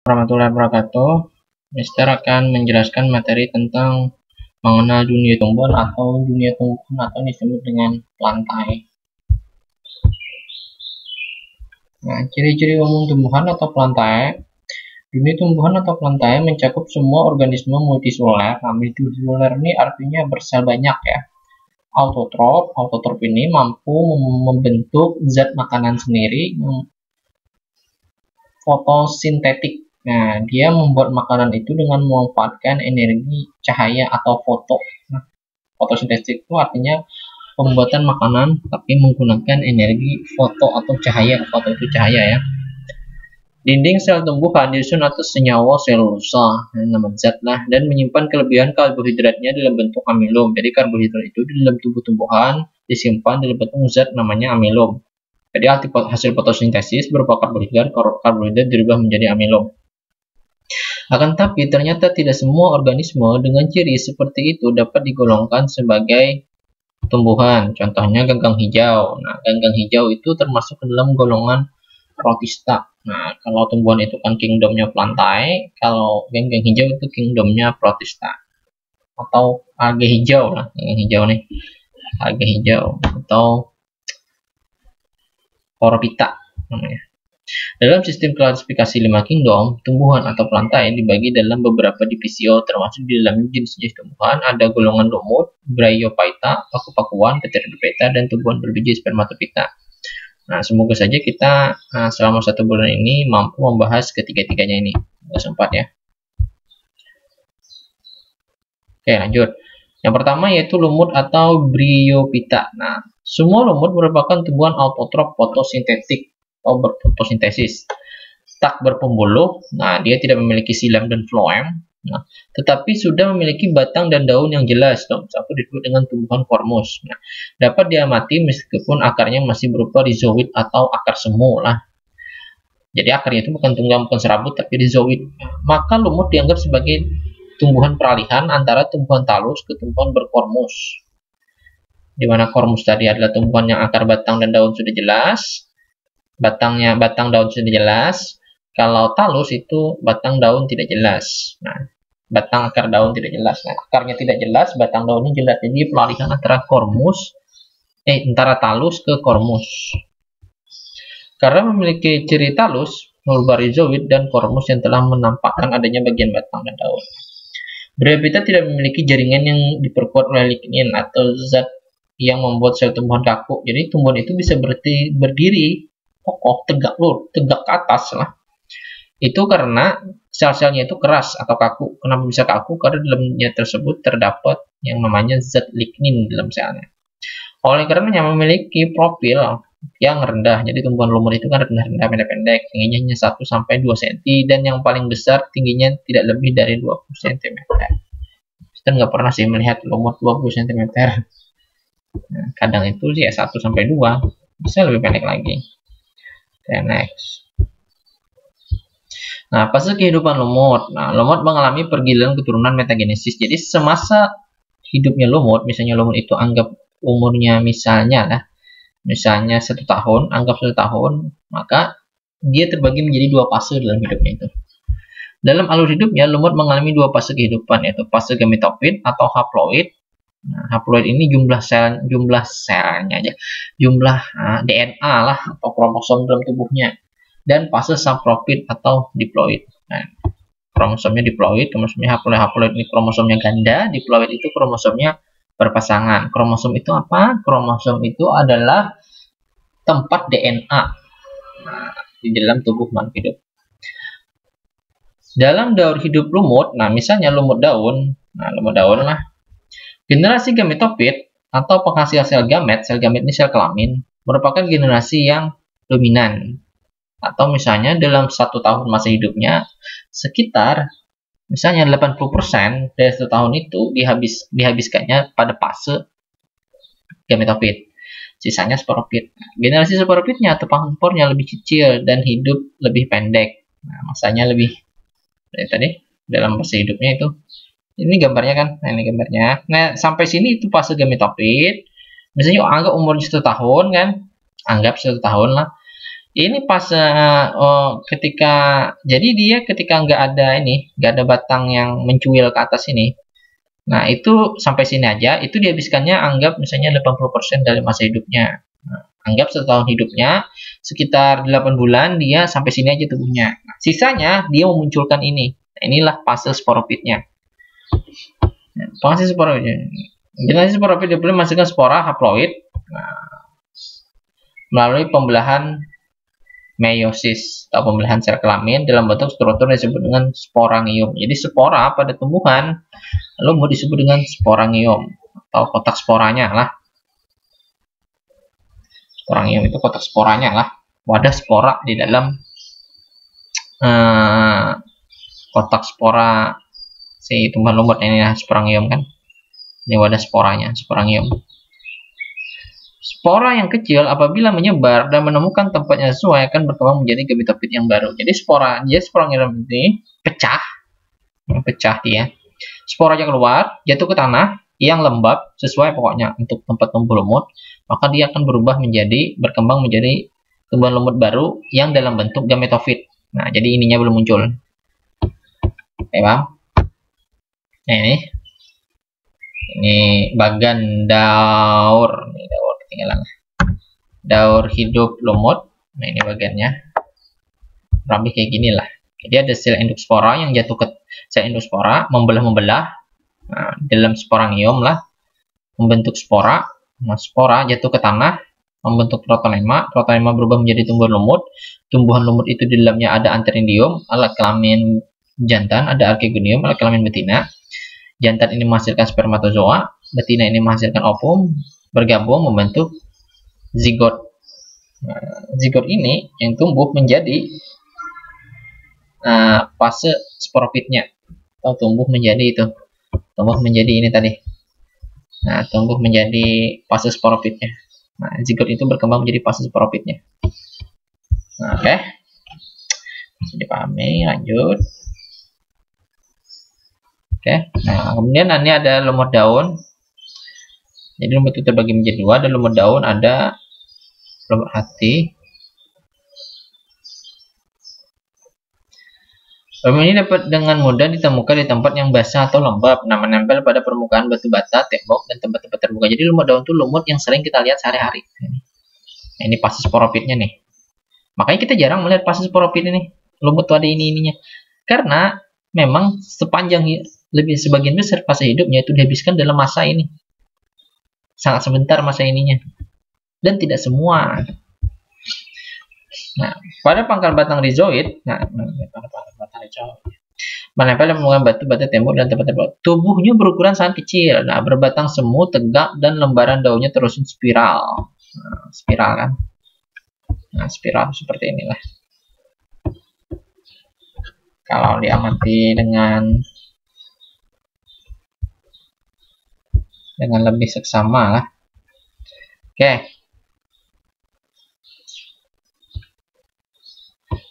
Warahmatullahi wabarakatuh. Mister akan menjelaskan materi tentang mengenal dunia tumbuhan atau disebut dengan plantae. Nah, ciri-ciri umum tumbuhan atau plantae. Dunia tumbuhan atau plantae mencakup semua organisme multiseluler. Nah, multiseluler ini artinya bersel banyak ya. Autotrof ini mampu membentuk zat makanan sendiri yang fotosintetik. Nah, dia membuat makanan itu dengan memanfaatkan energi cahaya atau foto. Nah, fotosintetik itu artinya pembuatan makanan tapi menggunakan energi foto atau cahaya. Foto itu cahaya ya. Dinding sel tumbuhan disusun atas senyawa selulosa, nama zat lah, dan menyimpan kelebihan karbohidratnya dalam bentuk amilum. Jadi karbohidrat itu di dalam tubuh tumbuhan disimpan dalam bentuk zat namanya amilum. Jadi hasil fotosintesis berupa karbohidrat dirubah menjadi amilum. Akan tapi ternyata tidak semua organisme dengan ciri seperti itu dapat digolongkan sebagai tumbuhan. Contohnya ganggang hijau. Nah, ganggang hijau itu termasuk ke dalam golongan Protista. Nah, kalau tumbuhan itu kan kingdomnya plantae, kalau ganggang hijau itu kingdomnya Protista. Atau alga hijau lah, ganggang hijau nih. Alga hijau atau Coropita namanya. Dalam sistem klasifikasi 5 kingdom, tumbuhan atau plantae dibagi dalam beberapa divisio, termasuk di dalam jenis-jenis tumbuhan ada golongan lumut, Bryophyta, paku-pakuan, Pteridophyta, dan tumbuhan berbiji spermatophyta. Nah, semoga saja kita selama 1 bulan ini mampu membahas ketiga-tiganya ini. Sempat ya. Oke, lanjut. Yang pertama yaitu lumut atau Bryophyta. Nah, semua lumut merupakan tumbuhan autotrof fotosintetik atau berfotosintesis. Tak berpembuluh, nah dia tidak memiliki silam dan floem. Nah, tetapi sudah memiliki batang dan daun yang jelas, satu disebut dengan tumbuhan kormus. Nah, dapat diamati meskipun akarnya masih berupa rhizoid atau akar semu lah. Jadi akarnya itu bukan tunggang, bukan serabut, tapi rhizoid. Maka lumut dianggap sebagai tumbuhan peralihan antara tumbuhan talus ke tumbuhan berkormus. Di mana kormus tadi adalah tumbuhan yang akar, batang, dan daun sudah jelas. Batang daun sudah jelas. Kalau talus itu batang daun tidak jelas. Nah, batang akar daun tidak jelas. Nah, akarnya tidak jelas, batang daunnya jelas. Jadi pelarihan antara antara talus ke kormus. Karena memiliki ciri talus, rhizoid dan kormus yang telah menampakkan adanya bagian batang dan daun. Bryophyta tidak memiliki jaringan yang diperkuat oleh lignin atau zat yang membuat sel tumbuhan kaku. Jadi tumbuhan itu bisa berdiri kokoh, tegak ke atas lah. Itu karena sel-selnya itu keras atau kaku. Kenapa bisa kaku? Karena dalamnya tersebut terdapat yang namanya zat lignin dalam selnya. Oleh karenanya memiliki profil yang rendah. Jadi tumbuhan lumut itu kan rendah-rendah, pendek-pendek, tingginya hanya 1-2 cm, dan yang paling besar tingginya tidak lebih dari 20 cm. Kita nggak pernah sih melihat lumut 20 cm. Nah, kadang itu sih ya 1-2, bisa lebih pendek lagi. Okay, next. Nah, fase kehidupan lumut. Nah, lumut mengalami pergilan keturunan metagenesis. Jadi semasa hidupnya lumut, misalnya lumut itu anggap umurnya misalnya 1 tahun, anggap 1 tahun, maka dia terbagi menjadi 2 fase dalam hidupnya itu. Dalam alur hidupnya, lumut mengalami 2 fase kehidupan, yaitu fase gametofit atau haploid. Nah, haploid ini jumlah selnya aja, jumlah DNA lah atau kromosom dalam tubuhnya. Dan fase saprofit atau diploid. Nah, kromosomnya diploid, kromosomnya haploid ini kromosomnya ganda, diploid itu kromosomnya berpasangan. Kromosom itu apa? Kromosom itu adalah tempat DNA di dalam tubuh makhluk hidup. Dalam daur hidup lumut, nah misalnya lumut daun lah. Generasi gametofit atau penghasil sel gamet ini sel kelamin, merupakan generasi yang dominan. Atau misalnya dalam 1 tahun masa hidupnya, sekitar misalnya 80% dari 1 tahun itu dihabiskannya pada fase gametofit. Sisanya sporofit. Generasi sporofitnya atau pangspornya lebih kecil dan hidup lebih pendek. Nah, masanya lebih dari tadi dalam fase hidupnya itu. Ini gambarnya kan? Nah, ini gambarnya. Nah, sampai sini itu fase gametofit. Misalnya anggap umurnya 1 tahun kan? Anggap 1 tahun lah. Ini pas ketika jadi dia ketika nggak ada batang yang mencuil ke atas ini. Nah, itu sampai sini aja, itu dihabiskannya anggap misalnya 80% dari masa hidupnya. Nah, anggap setahun hidupnya, sekitar 8 bulan dia sampai sini aja tubuhnya. Nah, sisanya dia memunculkan ini. Nah, inilah fase sporopitnya. Nah, fase sporopitnya. Generasi sporopit boleh menghasilkan spora haploid melalui pembelahan meiosis atau pembelahan sel kelamin dalam bentuk struktur yang disebut dengan sporangium. Jadi spora pada tumbuhan lumut disebut dengan sporangium atau kotak sporanya lah. Sporangium itu kotak sporanya lah, wadah spora di dalam kotak spora si tumbuhan lumut ini lah, sporangium kan. Ini wadah sporanya, sporangium. Spora yang kecil apabila menyebar dan menemukan tempatnya sesuai akan berkembang menjadi gametofit yang baru. Jadi sporangium ini pecah dia. Sporanya keluar, jatuh ke tanah yang lembab sesuai pokoknya untuk tempat tumbuh lumut, maka dia akan berkembang menjadi tumbuhan lumut baru yang dalam bentuk gametofit. Nah, jadi ininya belum muncul. Oke, Bang. Nah, ini bagan daur. Ini daur ketinggalan. Daur hidup lumut. Nah, ini bagiannya. Lebih kayak gini lah. Jadi ada sel induk spora yang jatuh ke sel induk spora, membelah. Nah, dalam sporangium lah membentuk spora. Nah, spora jatuh ke tanah, membentuk protonema. Protonema berubah menjadi tumbuhan lumut. Tumbuhan lumut itu di dalamnya ada antheridium, alat kelamin jantan, ada archegonium, alat kelamin betina. Jantan ini menghasilkan spermatozoa, betina ini menghasilkan ovum, bergabung membentuk zigot. Nah, zigot ini yang tumbuh menjadi fase sporopitnya, atau tumbuh menjadi ini tadi. Nah, tumbuh menjadi fase sporopitnya. Nah, zigot itu berkembang menjadi fase sporopitnya. Nah, oke. Bisa dipahami, lanjut. Oke. Nah, kemudian ini ada lumut daun. Jadi lumut itu terbagi menjadi dua, ada lumut daun, ada lumut hati. Lumut ini dapat dengan mudah ditemukan di tempat yang basah atau lembab, nah menempel pada permukaan batu bata, tembok, dan tempat-tempat terbuka. Jadi lumut daun itu lumut yang sering kita lihat sehari-hari. Nah, ini fase sporopitnya nih. Makanya kita jarang melihat fase sporopit ini. Lumut tuh ada ininya. Karena memang sebagian besar fase hidupnya itu dihabiskan dalam masa ini. Sangat sebentar masa ininya. Dan tidak semua. Nah, pada pangkal batang rhizoid, menempel dan menggunakan batu-batu tembok dan tempat-tempat. Tubuhnya berukuran sangat kecil. Nah, berbatang semu, tegak, dan lembaran daunnya tersusun spiral. Nah, spiral kan. Nah, spiral seperti inilah. Kalau diamati dengan lebih seksama lah. Oke.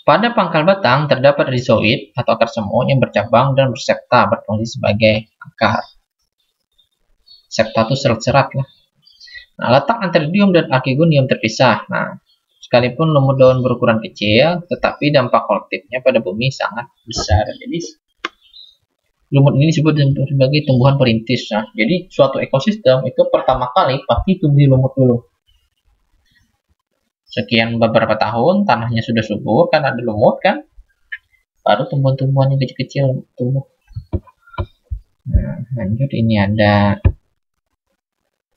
Pada pangkal batang terdapat rhizoid atau akar semu yang bercabang dan bersepta, berfungsi sebagai akar. Septa itu serat-serat lah. Nah, letak antheridium dan archegonium terpisah. Nah, sekalipun lumut daun berukuran kecil, tetapi dampak kolektifnya pada bumi sangat besar. Jadi lumut ini disebut sebagai tumbuhan perintis. Nah, jadi suatu ekosistem itu pertama kali pasti tumbuh lumut dulu. Sekian beberapa tahun tanahnya sudah subur kan, ada lumut kan, baru tumbuhan-tumbuhan yang kecil-kecil tumbuh. Nah, lanjut ini ada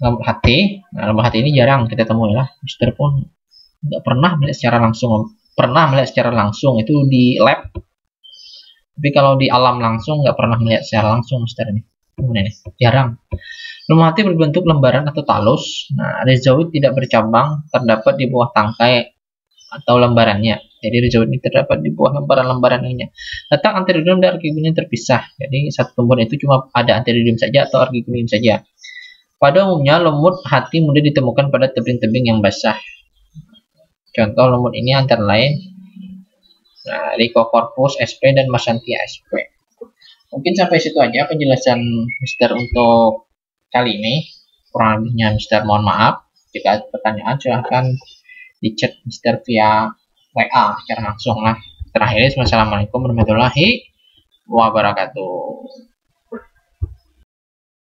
lumut hati. Nah, lumut hati ini jarang kita temui lah. Mister pun nggak pernah melihat secara langsung. Pernah melihat secara langsung itu di lab. Tapi kalau di alam langsung nggak pernah melihat secara langsung Mister ini. Ini jarang. Lumut hati berbentuk lembaran atau talus. Nah, rhizoid tidak bercabang, terdapat di bawah tangkai atau lembarannya. Jadi rhizoid ini terdapat di bawah lembaran-lembaran ini. Letak antheridium dan archegonium terpisah. Jadi satu tumbuhan itu cuma ada antheridium saja atau archegonium saja. Pada umumnya lumut hati mudah ditemukan pada tebing-tebing yang basah. Contoh lumut ini antara lain Lycocorpus sp dan Marsantia sp. Mungkin sampai situ aja penjelasan Mister untuk kali ini. Kurang lebihnya Mister mohon maaf. Jika ada pertanyaan silahkan di chat Mister via WA secara langsung lah. Terakhir, wassalamualaikum warahmatullahi wabarakatuh.